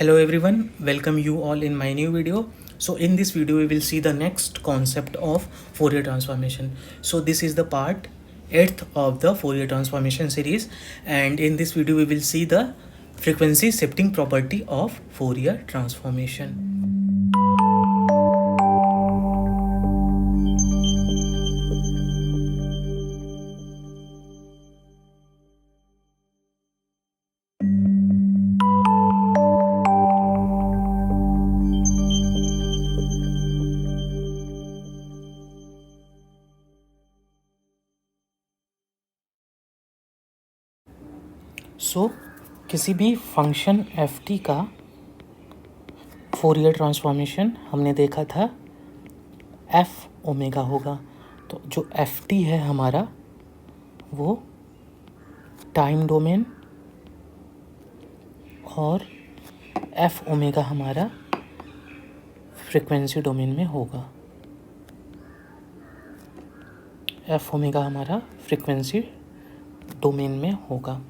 Hello everyone, welcome you all in my new video. So in this video we will see the next concept of Fourier transformation. So this is the part 8th of the Fourier transformation series, and in this video we will see the frequency shifting property of Fourier transformation. सो किसी भी function f t का Fourier transformation हमने देखा था F omega होगा। तो जो F T है हमारा वो टाइम डोमेन और एफ ओमेगा हमारा फ्रीक्वेंसी डोमेन में होगा। एफ ओमेगा हमारा फ्रीक्वेंसी डोमेन में होगा।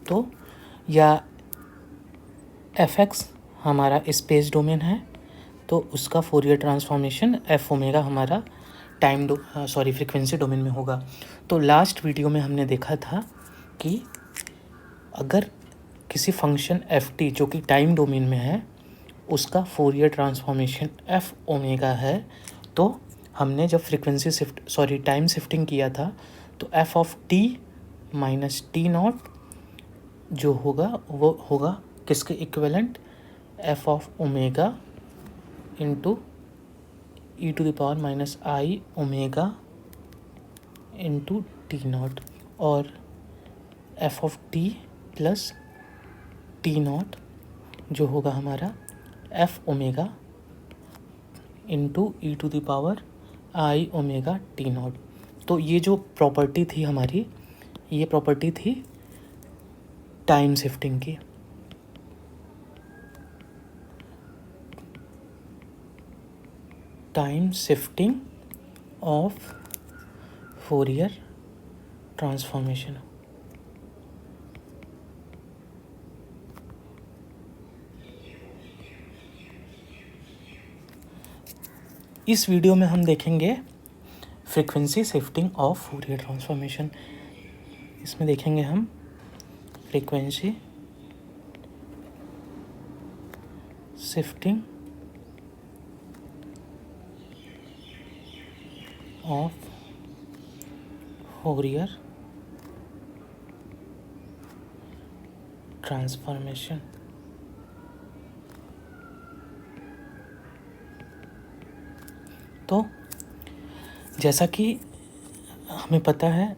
तो या एफ एक्स हमारा स्पेस डोमेन है तो उसका फोरियर ट्रांसफॉर्मेशन एफ ओमेगा हमारा फ्रीक्वेंसी डोमेन में होगा। तो लास्ट वीडियो में हमने देखा था कि अगर किसी फंक्शन एफ टी जो कि टाइम डोमेन में है उसका फोरियर ट्रांसफॉर्मेशन एफ ओमेगा है, तो हमने जब टाइम शिफ्टिंग किया था तो F of T minus T naught जो होगा वो होगा किसके equivalent, F of omega into E to the power minus I omega into T naught, और F of T plus T naught जो होगा हमारा F omega into E to the power I omega T naught. तो ये जो property थी हमारी, ये प्रॉपर्टी थी टाइम शिफ्टिंग की। Time shifting of Fourier transformation. इस वीडियो में हम देखेंगे frequency shifting of Fourier transformation. इसमें देखेंगे हम frequency shifting of Fourier transformation. तो जैसा कि हमें पता है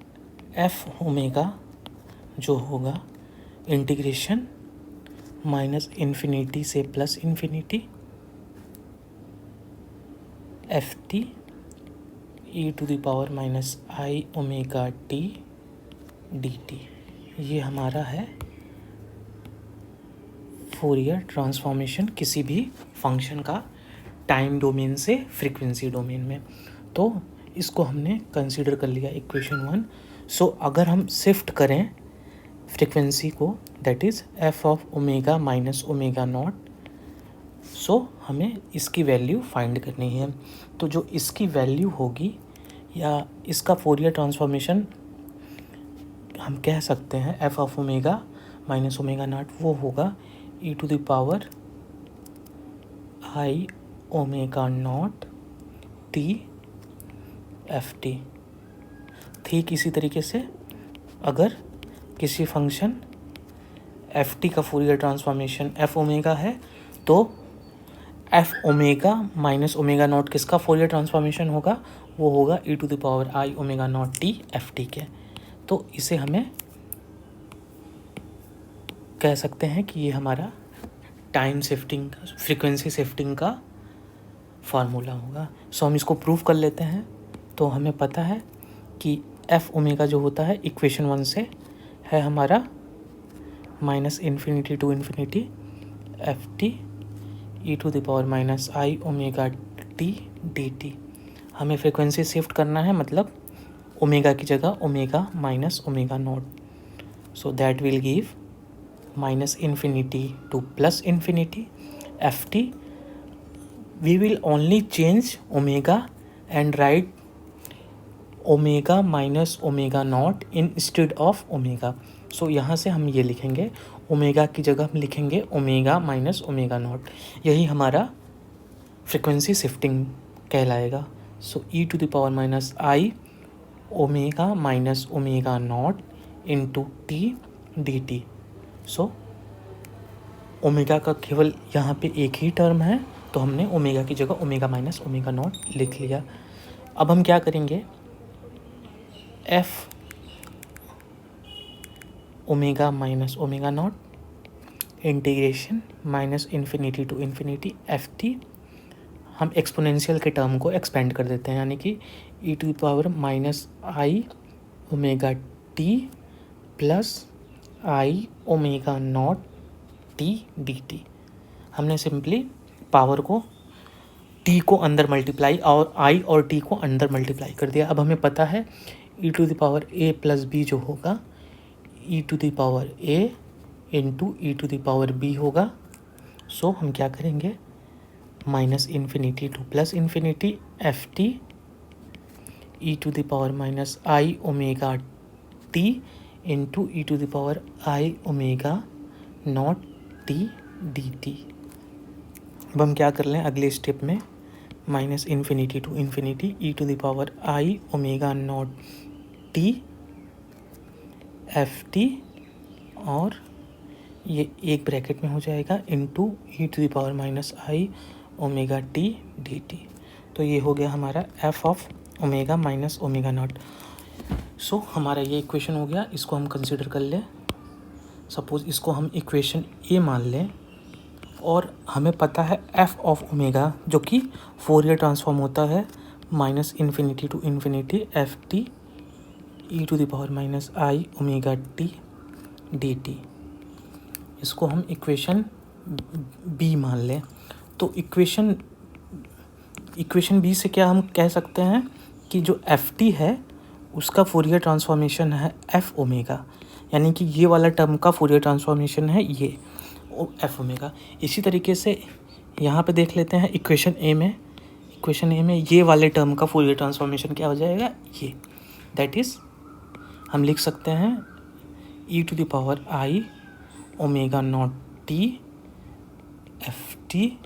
एफ ओमेगा जो होगा इंटीग्रेशन माइनस इन्फिनिटी से plus infinity f t e to the power minus I omega t d t, ये हमारा है फोरियर ट्रांसफॉर्मेशन किसी भी फंक्शन का टाइम डोमेन से फ्रीक्वेंसी डोमेन में। तो इसको हमने कंसीडर कर लिया इक्वेशन 1। सो अगर हम शिफ्ट करें फ्रीक्वेंसी को, that is F of omega minus omega naught, so हमें इसकी वैल्यू फाइंड करनी है। तो जो इसकी वैल्यू होगी या इसका फोरियर ट्रांसफॉर्मेशन हम कह सकते हैं f of omega minus omega naught, वो होगा e to the power I omega naught t f t. ठीक इसी तरीके से अगर किसी फंक्शन एफ टी का फोरियर ट्रांसफॉर्मेशन एफ ओमेगा है तो f omega minus omega naught किसका फोरियर ट्रांसफॉर्मेशन होगा, वो होगा e to the power I omega naught t f t के। तो इसे हमें कह सकते हैं कि ये हमारा टाइम शिफ्टिंग फ्रीक्वेंसी शिफ्टिंग का फार्मूला होगा। सो हम इसको प्रूव कर लेते हैं। तो हमें पता है कि एफ ओमेगा जो होता है इक्वेशन 1 से है हमारा minus infinity to infinity f t e to the power minus I omega t d t. हमें फ्रीक्वेंसी शिफ्ट करना है, मतलब ओमेगा की जगह omega minus omega naught, so that will give minus infinity to plus infinity ft. We will only change omega and write omega minus omega naught instead of omega. So यहाँ से हम ये लिखेंगे, ओमेगा की जगह हम लिखेंगे ओमेगा माइनस ओमेगा नॉट. यही हमारा फ्रिक्वेंसी शिफ्टिंग कहलाएगा. So e to the power minus I omega minus omega naught into t d t. So omega का केवल यहाँ पे एक ही टर्म है, तो हमने ओमेगा की जगह ओमेगा माइनस ओमेगा नॉट लिख लिया. अब हम क्या करेंगे, f omega minus omega naught integration minus infinity to infinity f t. हम एक्सपोनेंशियल के टर्म को एक्सपेंड कर देते हैं, यानी कि e to the power minus I omega t plus i omega naught t d t. हमने सिंपली पावर को टी को अंदर मल्टीप्लाई और आई और टी को अंदर मल्टीप्लाई कर दिया. अब हमें पता है e to the power a plus b जो होगा e to the power a into E to the power b होगा. सो हम क्या करेंगे, minus infinity to plus infinity f t e to the power minus I omega t into E to the power I omega naught t d t. अब हम क्या कर लें अगले स्टेप में, minus infinity to infinity e to the power I omega naught t f t, और ये एक ब्रैकेट में हो जाएगा into E to the power minus I omega t d t. तो ये हो गया हमारा f of omega minus omega naught. So हमारा ये इक्वेशन हो गया. इसको हम कंसिडर कर लें, सपोज इसको हम इक्वेशन ए मान लें, और हमें पता है एफ ऑफ ओमेगा जो कि फोरियर ट्रांसफॉर्म होता है minus infinity to infinity f t e to the power minus I omega t d t. इसको हम इक्वेशन बी मान लें. तो इक्वेशन बी से क्या हम कह सकते हैं कि जो एफ टी है उसका फोरियर ट्रांसफॉर्मेशन है एफ ओमेगा, यानी कि ये वाला टर्म का फोरियर ट्रांसफॉर्मेशन है ये एफ ओमेगा. इसी तरीके से यहाँ पे देख लेते हैं इक्वेशन ए में ये वाले टर्म का फोरियर ट्रांसफॉर्मेशन क्या हो जाएगा, ये दैट इज़ हम लिख सकते हैं e to the power I omega naught t f t.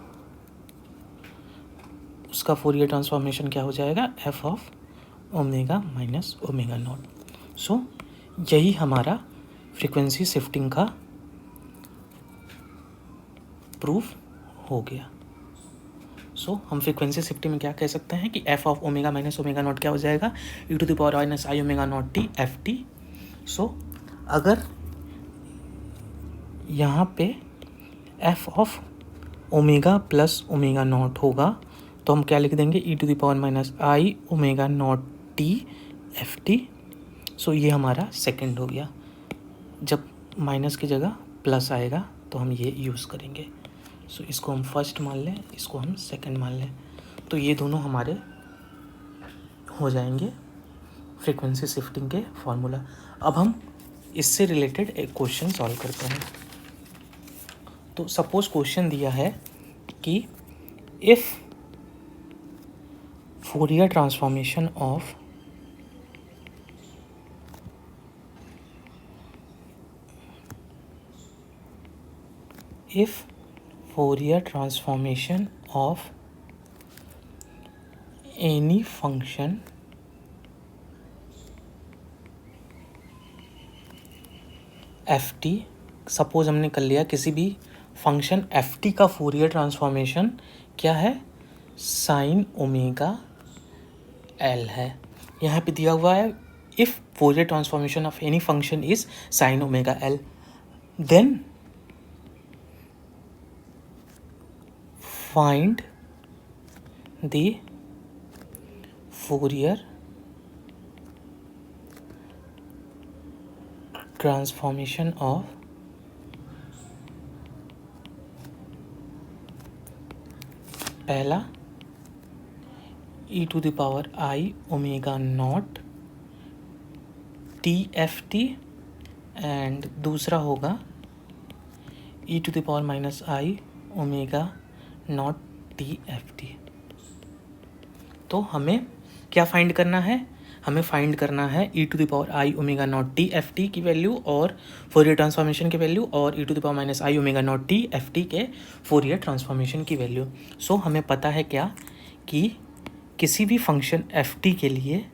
उसका फोरियर ट्रांसफॉर्मेशन क्या हो जाएगा, f of omega minus omega naught. So यही हमारा फ्रीक्वेंसी शिफ्टिंग का प्रूफ हो गया. सो हम फ्रीक्वेंसी शिफ्टिंग में क्या कह सकते हैं कि f of omega minus omega naught क्या हो जाएगा, e to the power minus I omega naught t f t. So अगर यहाँ पे f of omega plus omega naught होगा तो हम क्या लिख देंगे, e to the power minus I omega naught t f t. So ये हमारा सेकंड हो गया. जब माइनस की जगह प्लस आएगा तो हम ये यूज़ करेंगे. सो इसको हम फर्स्ट मान लें, इसको हम सेकंड मान लें, तो ये दोनों हमारे हो जाएंगे फ्रीक्वेंसी शिफ्टिंग के फॉर्मूला. अब हम इससे रिलेटेड एक क्वेश्चन सॉल्व करते हैं. तो सपोज क्वेश्चन दिया है कि if Fourier transformation of Fourier transformation of any function F T. Suppose हमने कर लिया किसी भी फंक्शन एफ टी का फोरियर ट्रांसफॉर्मेशन क्या है, साइन ओमेगा एल है. यहाँ पे दिया हुआ है if Fourier transformation of any function is sine omega L, then find the Fourier transformation of पहला e to the power I omega naught t f t, and दूसरा होगा e to the power minus I omega naught t f t. तो हमें क्या find करना है? हमें find करना है e to the power I omega naught t f t की वैल्यू और फोरियर ट्रांसफॉर्मेशन की वैल्यू और e to the power minus I omega naught t f t के फोरियर ट्रांसफॉर्मेशन की वैल्यू। सो हमें पता है क्या कि किसी भी फंक्शन एफ टी के लिए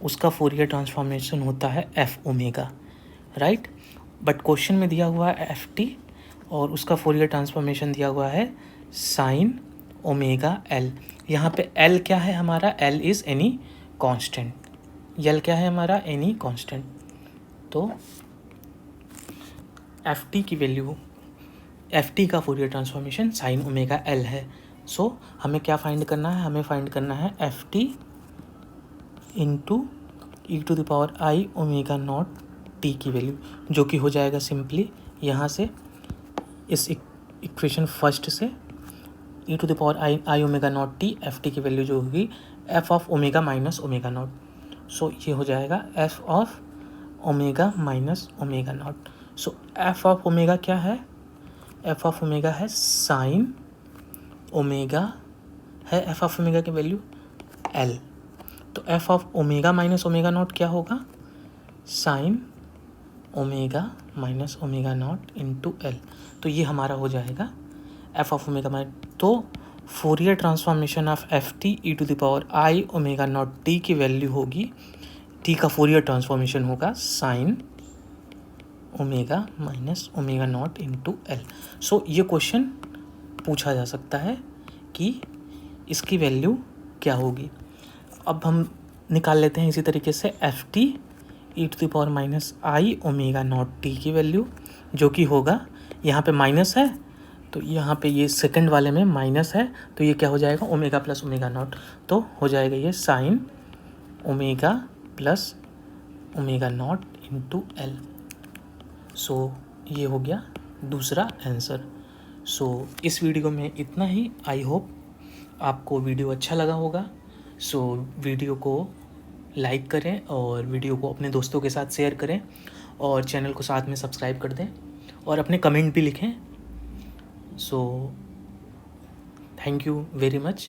उसका फोरियर ट्रांसफॉर्मेशन होता है F omega, right. But question में दिया हुआ है एफ टी और उसका फोरियर ट्रांसफॉर्मेशन दिया हुआ है साइन ओमेगा एल। यहाँ पे एल क्या है हमारा? L is any constant. L क्या है हमारा? Any constant. तो एफ टी की वैल्यू, एफ टी का Fourier transformation sign omega L है। सो हमें क्या फाइंड करना है? हमें फाइंड करना है f t into E to the power I omega naught t की वैल्यू, जो कि हो जाएगा सिंपली यहाँ से इस इक्वेशन फर्स्ट से e to the power I omega naught t f t की वैल्यू जो होगी f of omega minus omega naught. So ये हो जाएगा f of omega minus omega naught. So f of omega क्या है? एफ ऑफ ओमेगा है sine omega है, एफ ऑफ ओमेगा की वैल्यू एल। तो F of omega minus omega naught क्या होगा? Sine omega minus omega naught into L. तो ये हमारा हो जाएगा एफ ऑफ ओमेगा माइनस। तो Fourier transformation of f t e to the power I omega naught t की वैल्यू होगी, टी का फोरियर ट्रांसफॉर्मेशन होगा sine omega minus omega naught into L. So ये क्वेश्चन पूछा जा सकता है कि इसकी वैल्यू क्या होगी। अब हम निकाल लेते हैं इसी तरीके से f t e to the power minus I omega naught t की वैल्यू, जो कि होगा, यहाँ पे माइनस है तो यहाँ पे ये सेकंड वाले में माइनस है, तो ये क्या हो जाएगा? Omega plus omega naught. तो हो जाएगा ये sine omega plus omega naught into L. So ये हो गया दूसरा आंसर। सो इस वीडियो में इतना ही। आई होप आपको वीडियो अच्छा लगा होगा। सो वीडियो को लाइक करें और वीडियो को अपने दोस्तों के साथ शेयर करें और चैनल को साथ में सब्सक्राइब कर दें और अपने कमेंट भी लिखें। So thank you very much.